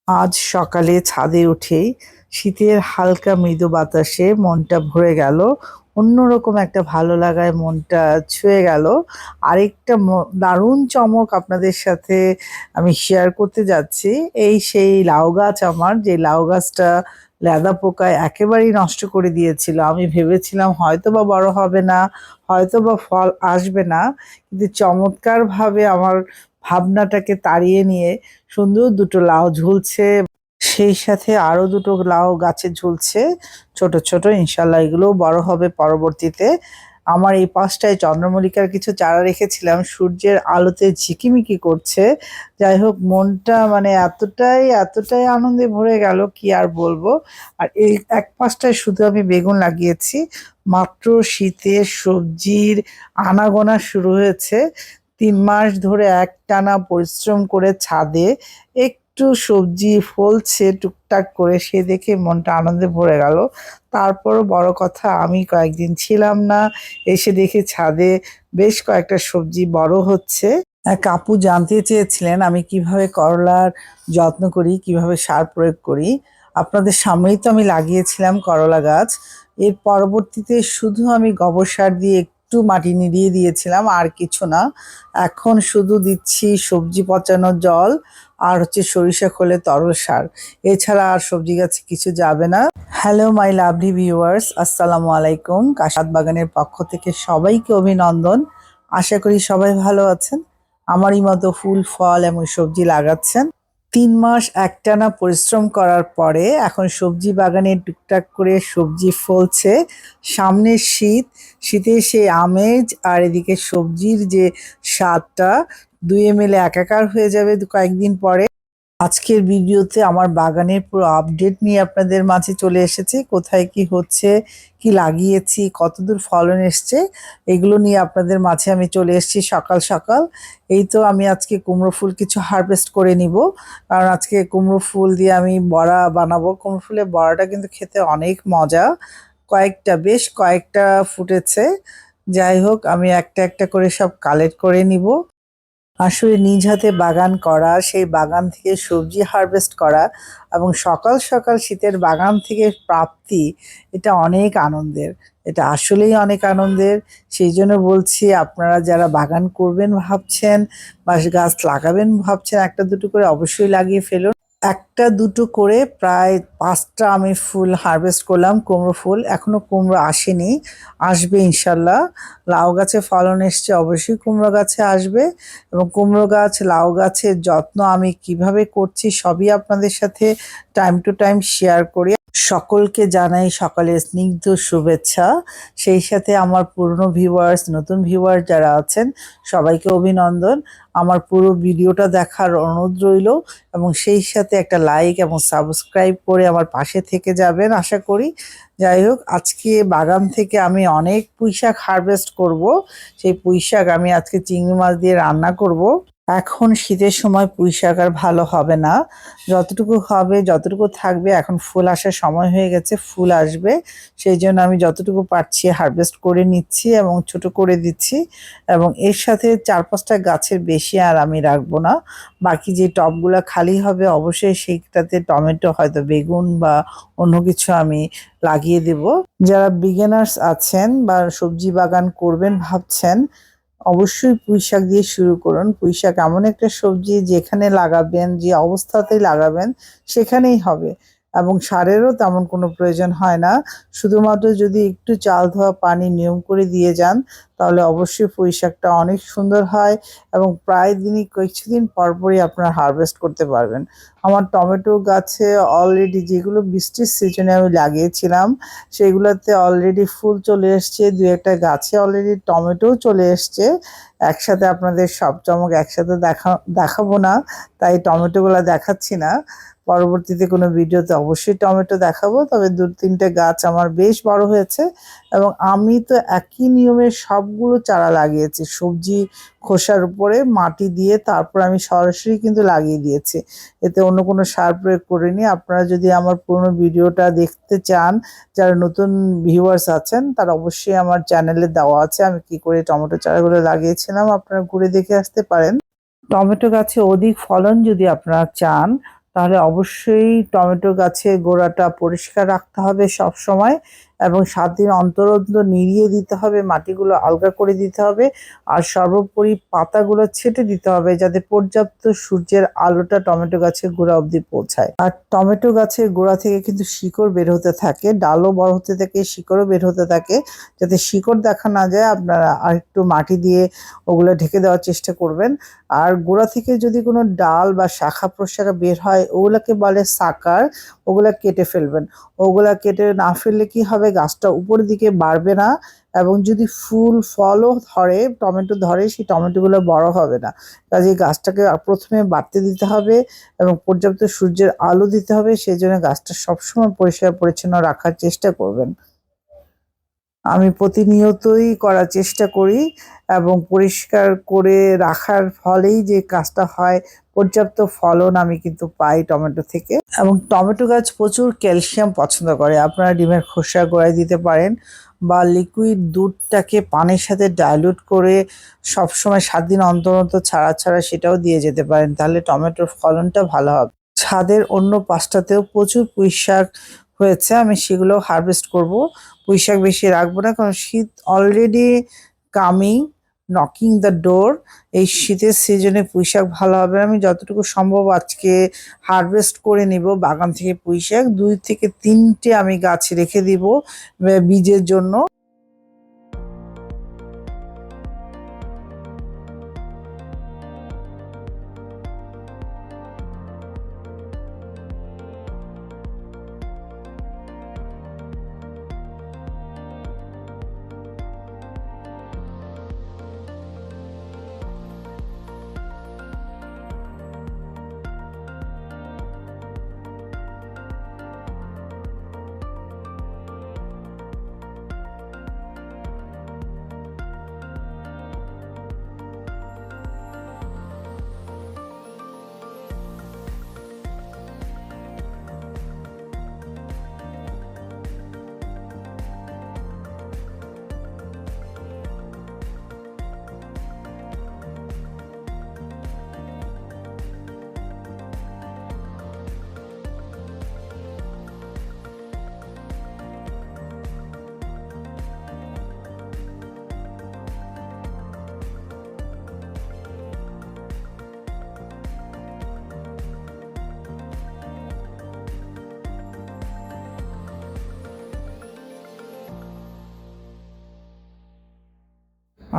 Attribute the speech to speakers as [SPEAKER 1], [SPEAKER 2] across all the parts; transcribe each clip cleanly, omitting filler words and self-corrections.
[SPEAKER 1] আজ সকালে ছাদে উঠেই শীতের হালকা মৃদু বাতাসে মনটা ভরে গেল। অন্যরকম একটা ভালো লাগায় মনটা ছুঁয়ে গেল। আরেকটা দারুণ চমক আপনাদের সাথে আমি শেয়ার করতে যাচ্ছি। সেই লাউ গাছ আমার, যে লাউ গাছটা লেদা পোকায় একেবারেই নষ্ট করে দিয়েছিল। আমি ভেবেছিলাম হয়তোবা বড় হবে না, হয়তোবা ফল আসবে না, কিন্তু চমৎকারভাবে আমার ভাবনাটাকে তাড়িয়ে নিয়ে সুন্দর দুটো লাউ ঝুলছে। সেই সাথে আরো দুটো লাউ গাছে ঝুলছে ছোট ছোট। ইনশাল্লাহ এগুলোও বড় হবে পরবর্তীতে। আমার এই পাশটায় চন্দ্রমল্লিকার কিছু চারা রেখেছিলাম, সূর্যের আলোতে ঝিকিমিকি করছে। যাই হোক, মনটা মানে এতটাই এতটাই আনন্দে ভরে গেল, কি আর বলবো। আর এই এক পাশটায় শুধু আমি বেগুন লাগিয়েছি। মাত্র শীতের সবজির আনাগোনা শুরু হয়েছে। 3 মাস ধরে একটানা পরিশ্রম করে ছাদে একটু সবজি ফলছে টুকটাক করে, সে দেখে মনটা আনন্দে ভরে গেল। তারপরও বড় কথা, আমি কয়েকদিন ছিলাম না, এসে দেখি ছাদে বেশ কয়েকটা সবজি বড় হচ্ছে। এক আপু জানতে চেয়েছিলেন আমি কিভাবে করলার যত্ন করি, কিভাবে সার প্রয়োগ করি। আপনাদের সামনেই তো আমি লাগিয়েছিলাম করলা গাছ। এর পরবর্তীতে শুধু আমি গোবর সার দিয়ে একটু মাটি নিড়িয়ে দিয়েছিলাম, আর কিছু না। এখন শুধু দিচ্ছি সবজি পচানো জল আর হচ্ছে সরিষা খোলে তরল সার। এছাড়া আর সবজি গাছে কিছু যাবে না। হ্যালো মাই লাভলি ভিউয়ার্স, আসসালামু আলাইকুম। কাশাদ বাগানের পক্ষ থেকে সবাইকে অভিনন্দন। আশা করি সবাই ভালো আছেন, আমারই মতো ফুল ফল এবং সবজি লাগাচ্ছেন। 3 মাস একটানা পরিশ্রম করার পরে এখন সবজি বাগানে টুকটাক করে সবজি ফলছে। সামনে শীত, শীতে সেই আমেজ আর এদিকে সবজির যে স্বাদটা, দুয়ে মিলে একাকার হয়ে যাবে কয়েকদিন পরে। আজকের ভিডিওতে আমার বাগানের পুরো আপডেট নিয়ে আপনাদের মাঝে চলে এসেছি। কোথায় কি হচ্ছে, কি লাগিয়েছি, কতদূর ফলন এসছে, এগুলো নিয়ে আপনাদের মাঝে আমি চলে এসেছি সকাল সকাল। এই তো আমি আজকে কুমড়ো ফুল কিছু হারভেস্ট করে নিব, কারণ আজকে কুমড়ো ফুল দিয়ে আমি বড়া বানাবো। কুমড়ো ফুলের বড়াটা কিন্তু খেতে অনেক মজা। বেশ কয়েকটা ফুটেছে। যাই হোক, আমি একটা একটা করে সব কালেক্ট করে নিব। আসলে নিজ হাতে বাগান করা, সেই বাগান থেকে সবজি হারভেস্ট করা এবং সকাল সকাল শীতের বাগান থেকে প্রাপ্তি, এটা অনেক আনন্দের। এটা আসলেই অনেক আনন্দের। সেই জন্য বলছি, আপনারা যারা বাগান করবেন ভাবছেন বা গাছ লাগাবেন ভাবছেন, একটা দুটো করে অবশ্যই লাগিয়ে ফেলুন। একটা দুটো করে প্রায় 5টা আমি ফুল হারভেস্ট করলাম, কুমড়ো ফুল। এখনো কুমড়ো আসেনি, আসবে ইনশাল্লাহ। লাউ গাছে ফলন এসছে, অবশ্যই কুমড়ো গাছে আসবে। এবং কুমড়ো গাছ, লাউ গাছের যত্ন আমি কিভাবে করছি সবই আপনাদের সাথে টাইম টু টাইম শেয়ার করি। সকলকে জানাই সকালের স্নিগ্ধ শুভেচ্ছা। সেই সাথে আমার পুরনো ভিউয়ার্স, নতুন ভিউয়ার যারা আছেন, সবাইকে অভিনন্দন। আমার পুরো ভিডিওটা দেখার অনুরোধ রইল এবং সেই সাথে একটা লাইক এবং সাবস্ক্রাইব করে আমার পাশে থেকে যাবেন আশা করি। যাই হোক, আজকে বাগান থেকে আমি অনেক পুঁইশাক হারভেস্ট করব। সেই পুঁইশাক আমি আজকে চিংড়ি মাছ দিয়ে রান্না করব। এখন শীতের সময় পুঁইশাক আর ভালো হবে না, যতটুকু হবে যতটুকু থাকবে। এখন ফুল আসার সময় হয়ে গেছে, ফুল আসবে। সেই জন্য আমি যতটুকু পারছি হারভেস্ট করে নিচ্ছি এবং ছোট করে দিচ্ছি। এবং এর সাথে 4-5টা গাছের বেশি আর আমি রাখবো না। বাকি যে টবগুলো খালি হবে অবশ্যই সেইটাতে টমেটো, হয়তো বেগুন বা অন্য কিছু আমি লাগিয়ে দেব। যারা বিগিনার্স আছেন বা সবজি বাগান করবেন ভাবছেন, অবশ্যই পুঁইশাক দিয়ে শুরু করুন। পুঁইশাক এমন একটা সবজি, যেখানে লাগাবেন, যে অবস্থাতেই লাগাবেন সেখানেই হবে এবং সারেরও তেমন কোনো প্রয়োজন হয় না। শুধুমাত্র যদি একটু চাল ধোয়া পানি নিয়ম করে দিয়ে যান, তাহলে অবশ্যই পুঁইশাকটা অনেক সুন্দর হয় এবং প্রায় দিনই কিছুদিন পরপরই আপনারা হারভেস্ট করতে পারবেন। আমার টমেটো গাছে অলরেডি, যেগুলো বৃষ্টির সিজনে আমি লাগিয়েছিলাম, সেগুলোতে অলরেডি ফুল চলে এসছে। দু একটা গাছে অলরেডি টমেটোও চলে এসছে। একসাথে আপনাদের সব চমক একসাথে দেখাবো না, তাই টমেটোগুলো দেখাচ্ছি না। পরবর্তীতে কোনো ভিডিওতে অবশ্যই টমেটো দেখাবো। তবে 2-3টে গাছ আমার বেশ বড় হয়েছে এবং আমি তো একই নিয়মে সবগুলো চারা লাগিয়েছি। সবজি খোসার উপরে মাটি দিয়ে তারপর আমি সরাসরি কিন্তু লাগিয়ে দিয়েছি, এতে অন্য কোনো সার প্রয়োগ করিনি। আপনারা যদি আমার পুরনো ভিডিওটা দেখতে চান, যারা নতুন ভিউয়ার্স আছেন, তারা অবশ্যই আমার চ্যানেলে দেওয়া আছে আমি কি করে টমেটো চারাগুলো লাগিয়েছিলাম, আপনারা ঘুরে দেখে আসতে পারেন। টমেটো গাছে অধিক ফলন যদি আপনারা চান, তাহলে অবশ্যই টমেটো গাছের গোড়াটা পরিষ্কার রাখতে হবে সব সময়, এবং 7 দিন অন্তর অন্তর নিড়িয়ে দিতে হবে, মাটিগুলো আলগা করে দিতে হবে, আর সর্বোপরি পাতাগুলো ছেঁটে দিতে হবে যাতে পর্যাপ্ত সূর্যের আলোটা টমেটো গাছের গোড়া অবধি পৌঁছায়। আর টমেটো গাছের গোড়া থেকে কিন্তু শিকড় বের হতে থাকে, ডালও বড় হতে থাকে, শিকড়ও বের হতে থাকে। যাতে শিকড় দেখা না যায় আপনারা আরেকটু মাটি দিয়ে ওগুলো ঢেকে দেওয়ার চেষ্টা করবেন। আর গোড়া থেকে যদি কোনো ডাল বা শাখা প্রশাখা বের হয় ওগুলাকে বলে সাকার, ওগুলা কেটে ফেলবেন। ওগুলা কেটে না ফেললে কি হবে, গাছটা উপরের দিকে বাড়বে না, এবং যদি ফুল ফলও ধরে, টমেটো ধরে, সেই টমেটোগুলো বড় হবে না। কাজে গাছটাকে প্রথমে বাড়তে দিতে হবে এবং পর্যাপ্ত সূর্যের আলো দিতে হবে, সেই জন্য গাছটা সবসময় পরিষ্কার পরিচ্ছন্ন রাখার চেষ্টা করবেন। আমি প্রতিনিয়তই করার চেষ্টা করি, এবং পরিষ্কার করে রাখার ফলেই যে কাজটা হয়, পর্যাপ্ত ফলন আমি কিন্তু পাই টমেটো থেকে। এবং টমেটো গাছ প্রচুর ক্যালসিয়াম পছন্দ করে। আপনারা ডিমের খোসা গোড়ায় দিতে পারেন, বা লিকুইড দুধটাকে পানির সাথে ডাইলুট করে সবসময় 7 দিন অন্তর অন্তর ছাড়া ছাড়া সেটাও দিয়ে যেতে পারেন, তাহলে টমেটোর ফলনটা ভালো হবে। ছাদের অন্য পাশটাতেও প্রচুর পুঁইশাক হয়েছে, আমি সেগুলো হারভেস্ট করব। পুঁইশাক বেশি রাখবো না, কারণ শীত already coming, knocking the door. এই শীতের সিজনে পুঁইশাক ভালো হবে না। আমি যতটুকু সম্ভব আজকে হারভেস্ট করে নিব বাগান থেকে পুঁইশাক। 2 থেকে 3টে আমি গাছ রেখে দিব বীজের জন্য।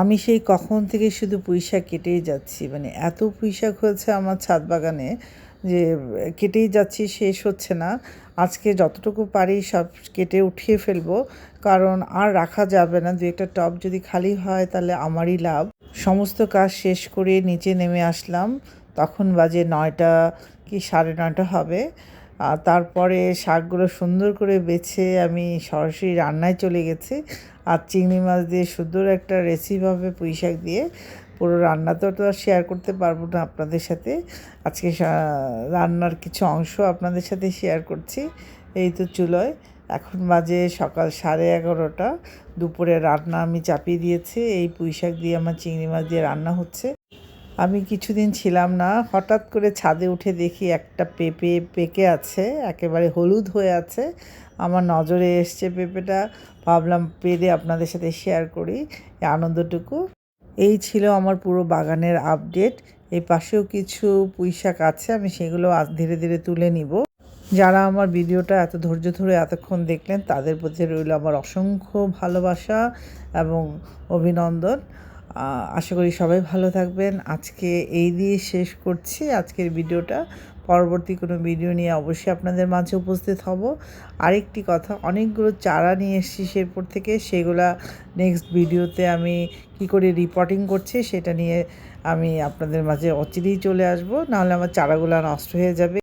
[SPEAKER 1] আমি সেই কখন থেকে শুধু পুঁইশাক কেটেই যাচ্ছি, মানে এত পুঁইশাক হয়েছে আমার ছাদ বাগানে যে কেটেই যাচ্ছি, শেষ হচ্ছে না। আজকে যতটুকু পারি সব কেটে উঠিয়ে ফেলবো, কারণ আর রাখা যাবে না। 2-একটা টব যদি খালি হয় তাহলে আমারই লাভ। সমস্ত কাজ শেষ করে নিচে নেমে আসলাম, তখন বাজে 9টা কি 9:30 হবে। আর তারপরে শাকগুলো সুন্দর করে বেছে আমি সরাসরি রান্নায় চলে গেছি। আর চিংড়ি মাছ দিয়ে সুন্দর একটা রেসিপি হবে পুঁই শাক দিয়ে। পুরো রান্নাটাও তো আর শেয়ার করতে পারবো না আপনাদের সাথে। আজকে রান্নার কিছু অংশ আপনাদের সাথে শেয়ার করছি। এই তো চুলোয় এখন বাজে সকাল 11:30। দুপুরে রান্না আমি চাপিয়ে দিয়েছি, এই পুঁই শাক দিয়ে আমার চিংড়ি মাছ দিয়ে রান্না হচ্ছে। আমি কিছুদিন ছিলাম না, হঠাৎ করে ছাদে উঠে দেখি একটা পেঁপে পেকে আছে, একেবারে হলুদ হয়ে আছে। আমার নজরে এসছে পেঁপেটা, ভাবলাম পেরে আপনাদের সাথে শেয়ার করি এই আনন্দটুকু। এই ছিল আমার পুরো বাগানের আপডেট। এই পাশেও কিছু পুঁইশাক আছে, আমি সেগুলো ধীরে ধীরে তুলে নিব। যারা আমার ভিডিওটা এত ধৈর্য ধরে এতক্ষণ দেখলেন তাদের প্রতি রইল আমার অসংখ্য ভালোবাসা এবং অভিনন্দন। আশা করি সবাই ভালো থাকবেন। আজকে এই দিয়ে শেষ করছি আজকের ভিডিওটা। পরবর্তী কোনো ভিডিও নিয়ে অবশ্যই আপনাদের মাঝে উপস্থিত হব। আরেকটি কথা, অনেকগুলো চারা নিয়ে এসেছি শেরপুর থেকে, সেগুলা নেক্সট ভিডিওতে আমি কি করে রিপোর্টিং করছি সেটা নিয়ে আমি আপনাদের মাঝে অচিরেই চলে আসব, নাহলে আমার চারাগুলো নষ্ট হয়ে যাবে।